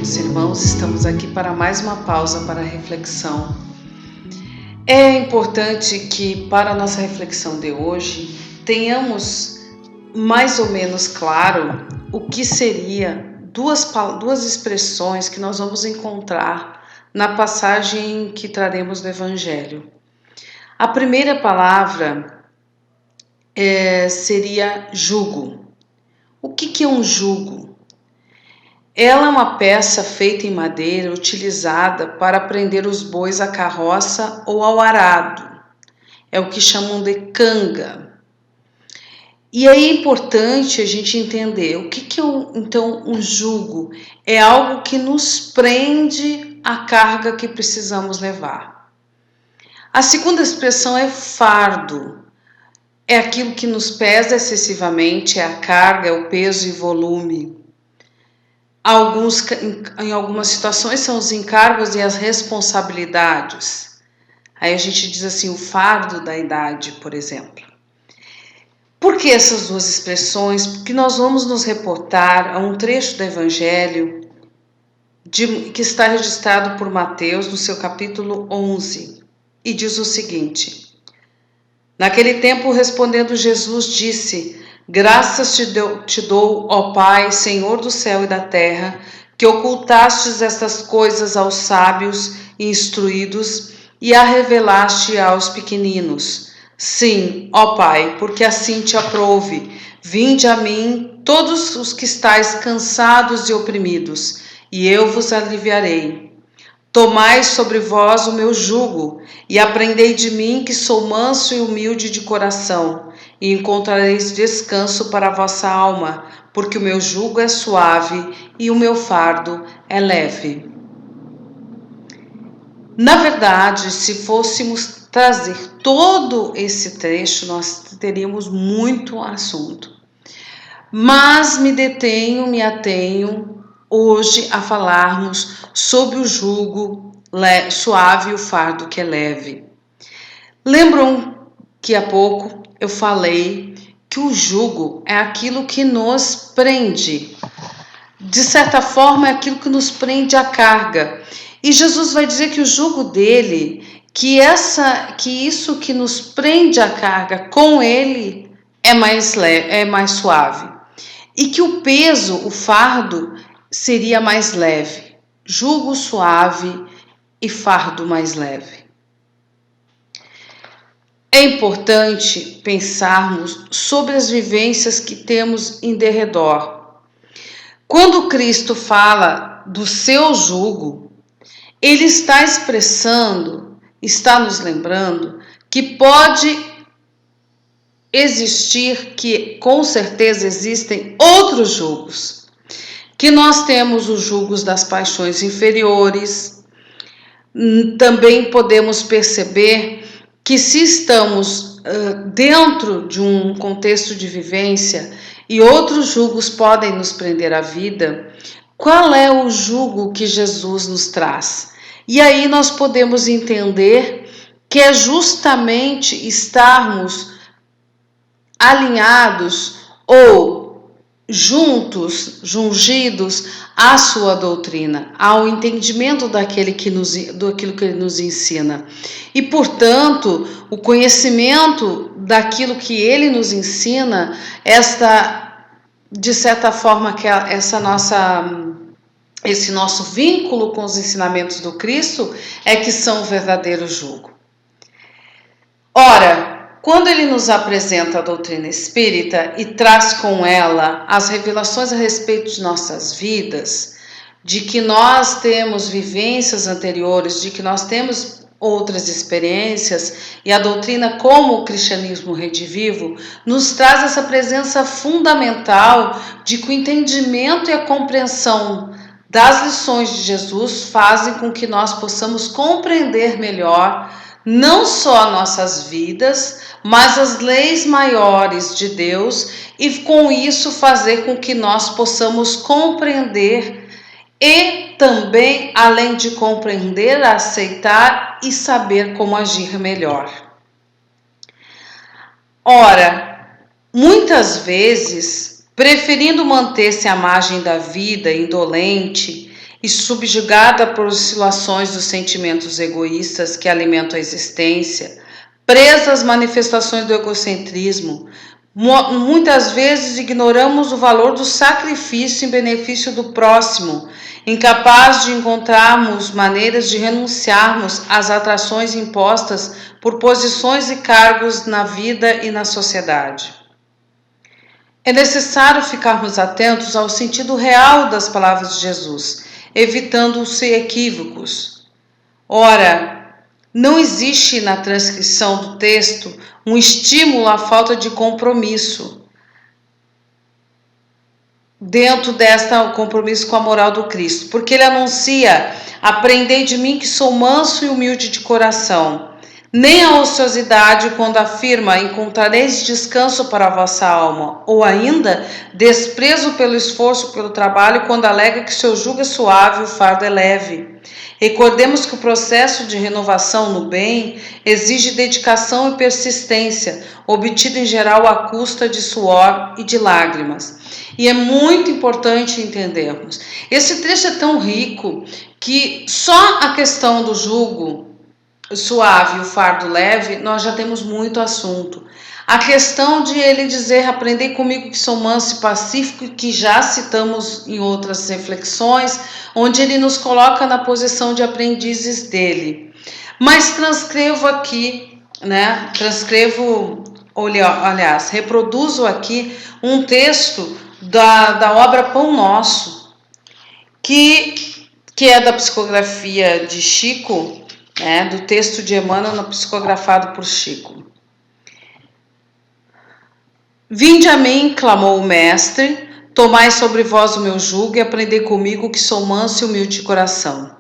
queridos irmãos, estamos aqui para mais uma pausa para a reflexão. É importante que para a nossa reflexão de hoje tenhamos mais ou menos claro o que seria duas expressões que nós vamos encontrar na passagem que traremos do Evangelho. A primeira palavra seria jugo. O que é um jugo? Ela é uma peça feita em madeira utilizada para prender os bois à carroça ou ao arado. É o que chamam de canga. E aí é importante a gente entender o que é então um jugo. É algo que nos prende à carga que precisamos levar. A segunda expressão é fardo. É aquilo que nos pesa excessivamente, é a carga, é o peso e volume. Em algumas situações são os encargos e as responsabilidades. Aí a gente diz assim, o fardo da idade, por exemplo. Por que essas duas expressões? Porque nós vamos nos reportar a um trecho do Evangelho que está registrado por Mateus no seu capítulo 11. E diz o seguinte: naquele tempo, respondendo Jesus, disse: graças te dou, ó Pai, Senhor do céu e da terra, que ocultastes estas coisas aos sábios e instruídos e a revelaste aos pequeninos. Sim, ó Pai, porque assim te aprouve. Vinde a mim, todos os que estáis cansados e oprimidos, e eu vos aliviarei. Tomai sobre vós o meu jugo, e aprendei de mim, que sou manso e humilde de coração, e encontrareis descanso para a vossa alma, porque o meu jugo é suave e o meu fardo é leve. Na verdade, se fôssemos trazer todo esse trecho, nós teríamos muito assunto. Mas me atenho hoje a falarmos sobre o jugo suave e o fardo que é leve. Lembram que há pouco eu falei que o jugo é aquilo que nos prende. De certa forma, é aquilo que nos prende à carga. E Jesus vai dizer que o jugo dele, que isso que nos prende à carga com ele é mais leve, é mais suave. E que o peso, o fardo, seria mais leve. Jugo suave e fardo mais leve. É importante pensarmos sobre as vivências que temos em derredor. Quando Cristo fala do seu jugo, ele está expressando, está nos lembrando que pode existir, que com certeza existem outros jugos. Que nós temos os jugos das paixões inferiores. Também podemos perceber que se estamos dentro de um contexto de vivência e outros jugos podem nos prender à vida, qual é o jugo que Jesus nos traz? E aí nós podemos entender que é justamente estarmos alinhados ou jungidos à sua doutrina, ao entendimento daquilo que ele nos ensina. E, portanto, o conhecimento daquilo que ele nos ensina, de certa forma, que esse nosso vínculo com os ensinamentos do Cristo é que são o verdadeiro jugo. Ora, quando ele nos apresenta a doutrina espírita e traz com ela as revelações a respeito de nossas vidas, de que nós temos vivências anteriores, de que nós temos outras experiências, e a doutrina como o cristianismo redivivo nos traz essa presença fundamental de que o entendimento e a compreensão das lições de Jesus fazem com que nós possamos compreender melhor não só nossas vidas, mas as leis maiores de Deus, e com isso fazer com que nós possamos compreender e também, além de compreender, aceitar e saber como agir melhor. Ora, muitas vezes, preferindo manter-se à margem da vida indolente e subjugada por oscilações dos sentimentos egoístas que alimentam a existência, presa às manifestações do egocentrismo, muitas vezes ignoramos o valor do sacrifício em benefício do próximo, incapaz de encontrarmos maneiras de renunciarmos às atrações impostas por posições e cargos na vida e na sociedade. É necessário ficarmos atentos ao sentido real das palavras de Jesus, evitando-se equívocos. Ora, não existe na transcrição do texto um estímulo à falta de compromisso dentro desta compromisso com a moral do Cristo, porque ele anuncia: aprendei de mim que sou manso e humilde de coração. Nem a ociosidade quando afirma: encontrareis descanso para a vossa alma, ou ainda desprezo pelo esforço, pelo trabalho, quando alega que seu jugo é suave e o fardo é leve. Recordemos que o processo de renovação no bem exige dedicação e persistência, obtido em geral à custa de suor e de lágrimas. E é muito importante entendermos. Esse trecho é tão rico que só a questão do jugo suave e o fardo leve, nós já temos muito assunto. A questão de ele dizer: aprendei comigo que sou manso e pacífico, que já citamos em outras reflexões, onde ele nos coloca na posição de aprendizes dele. Mas transcrevo aqui, reproduzo aqui um texto da obra Pão Nosso, que é da psicografia de Chico, do texto de Emmanuel psicografado por Chico. Vinde a mim, clamou o mestre, tomai sobre vós o meu jugo e aprendei comigo que sou manso e humilde de coração.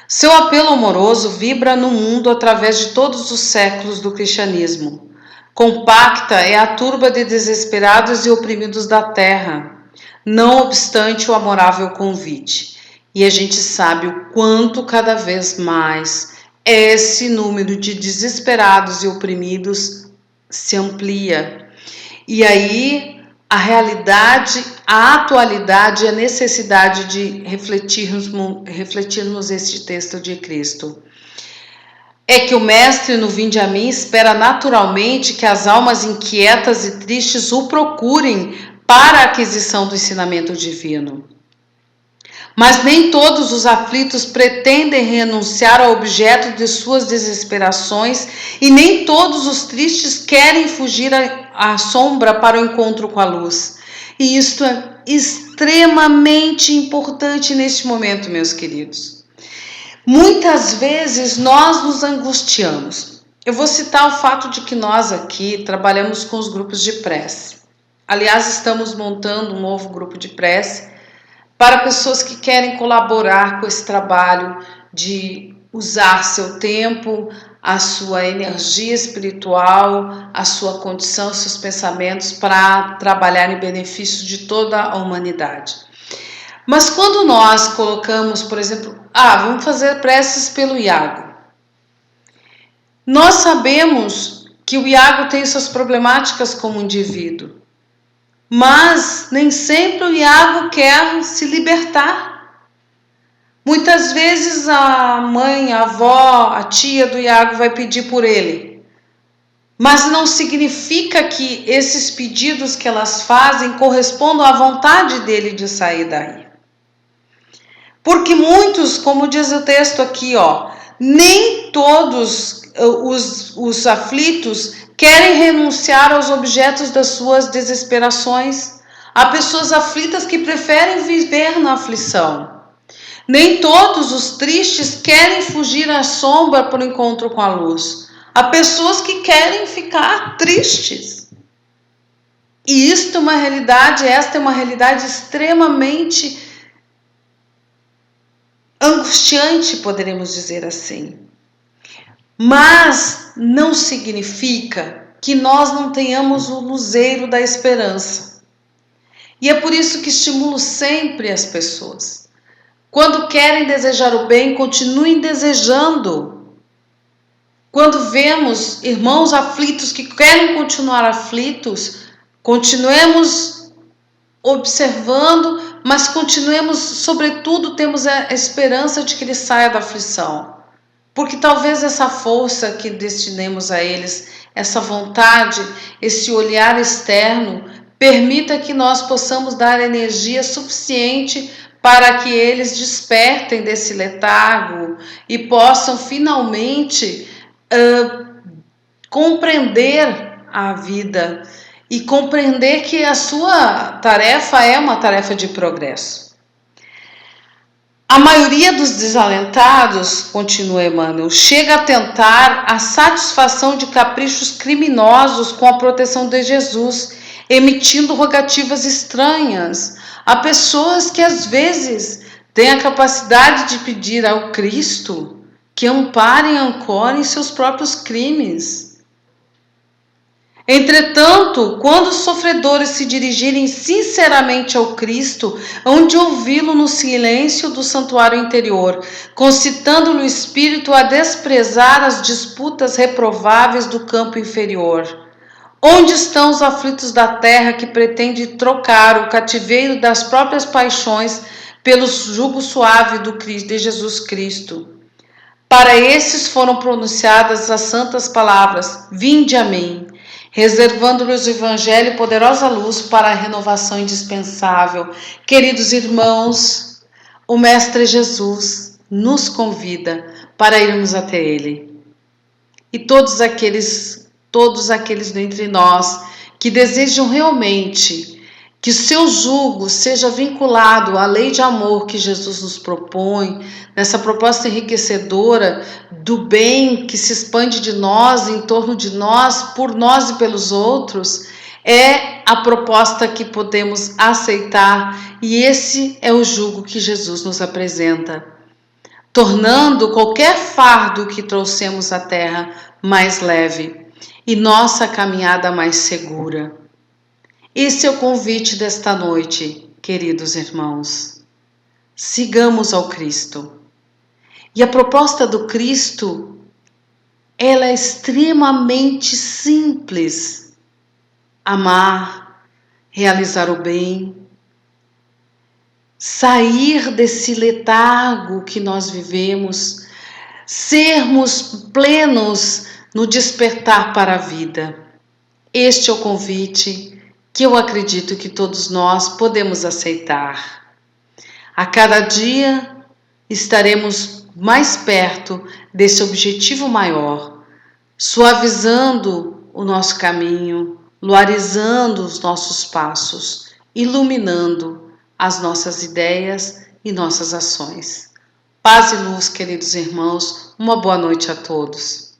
Seu apelo amoroso vibra no mundo através de todos os séculos do cristianismo. Compacta é a turba de desesperados e oprimidos da terra, não obstante o amorável convite. E a gente sabe o quanto cada vez mais esse número de desesperados e oprimidos se amplia. E aí a realidade, a atualidade e a necessidade de refletirmos este texto de Cristo. É que o mestre no Vinde a mim espera naturalmente que as almas inquietas e tristes o procurem para a aquisição do ensinamento divino. Mas nem todos os aflitos pretendem renunciar ao objeto de suas desesperações e nem todos os tristes querem fugir à sombra para o encontro com a luz. E isto é extremamente importante neste momento, meus queridos. Muitas vezes nós nos angustiamos. Eu vou citar o fato de que nós aqui trabalhamos com os grupos de prece. Aliás, estamos montando um novo grupo de prece para pessoas que querem colaborar com esse trabalho de usar seu tempo, a sua energia espiritual, a sua condição, seus pensamentos para trabalhar em benefício de toda a humanidade. Mas quando nós colocamos, por exemplo, vamos fazer preces pelo Iago. Nós sabemos que o Iago tem suas problemáticas como indivíduo. Mas nem sempre o Iago quer se libertar. Muitas vezes a mãe, a avó, a tia do Iago vai pedir por ele. Mas não significa que esses pedidos que elas fazem correspondam à vontade dele de sair daí. Porque muitos, como diz o texto aqui, nem todos os aflitos querem renunciar aos objetos das suas desesperações. Há pessoas aflitas que preferem viver na aflição. Nem todos os tristes querem fugir à sombra para o encontro com a luz. Há pessoas que querem ficar tristes. E esta é uma realidade extremamente angustiante, poderemos dizer assim. Mas não significa que nós não tenhamos o luzeiro da esperança. E é por isso que estimulo sempre as pessoas. Quando querem desejar o bem, continuem desejando. Quando vemos irmãos aflitos que querem continuar aflitos, continuemos observando, mas continuemos, sobretudo, temos a esperança de que ele saia da aflição. Porque talvez essa força que destinemos a eles, essa vontade, esse olhar externo, permita que nós possamos dar energia suficiente para que eles despertem desse letargo e possam finalmente compreender a vida e compreender que a sua tarefa é uma tarefa de progresso. A maioria dos desalentados, continua Emmanuel, chega a tentar a satisfação de caprichos criminosos com a proteção de Jesus, emitindo rogativas estranhas a pessoas que às vezes têm a capacidade de pedir ao Cristo que amparem e ancorem seus próprios crimes. Entretanto, quando os sofredores se dirigirem sinceramente ao Cristo, hão de ouvi-lo no silêncio do santuário interior, concitando-lhe o espírito a desprezar as disputas reprováveis do campo inferior. Onde estão os aflitos da terra que pretendem trocar o cativeiro das próprias paixões pelo jugo suave de Jesus Cristo? Para esses foram pronunciadas as santas palavras: vinde a mim, reservando-lhes o Evangelho e poderosa luz para a renovação indispensável. Queridos irmãos, o Mestre Jesus nos convida para irmos até Ele. E todos aqueles dentre nós que desejam realmente que o seu jugo seja vinculado à lei de amor que Jesus nos propõe, nessa proposta enriquecedora do bem que se expande de nós, em torno de nós, por nós e pelos outros, é a proposta que podemos aceitar, e esse é o jugo que Jesus nos apresenta, tornando qualquer fardo que trouxemos à terra mais leve e nossa caminhada mais segura. Esse é o convite desta noite, queridos irmãos. Sigamos ao Cristo. E a proposta do Cristo, ela é extremamente simples. Amar, realizar o bem, sair desse letargo que nós vivemos, sermos plenos no despertar para a vida. Este é o convite que eu acredito que todos nós podemos aceitar. A cada dia estaremos mais perto desse objetivo maior, suavizando o nosso caminho, luarizando os nossos passos, iluminando as nossas ideias e nossas ações. Paz e luz, queridos irmãos, uma boa noite a todos.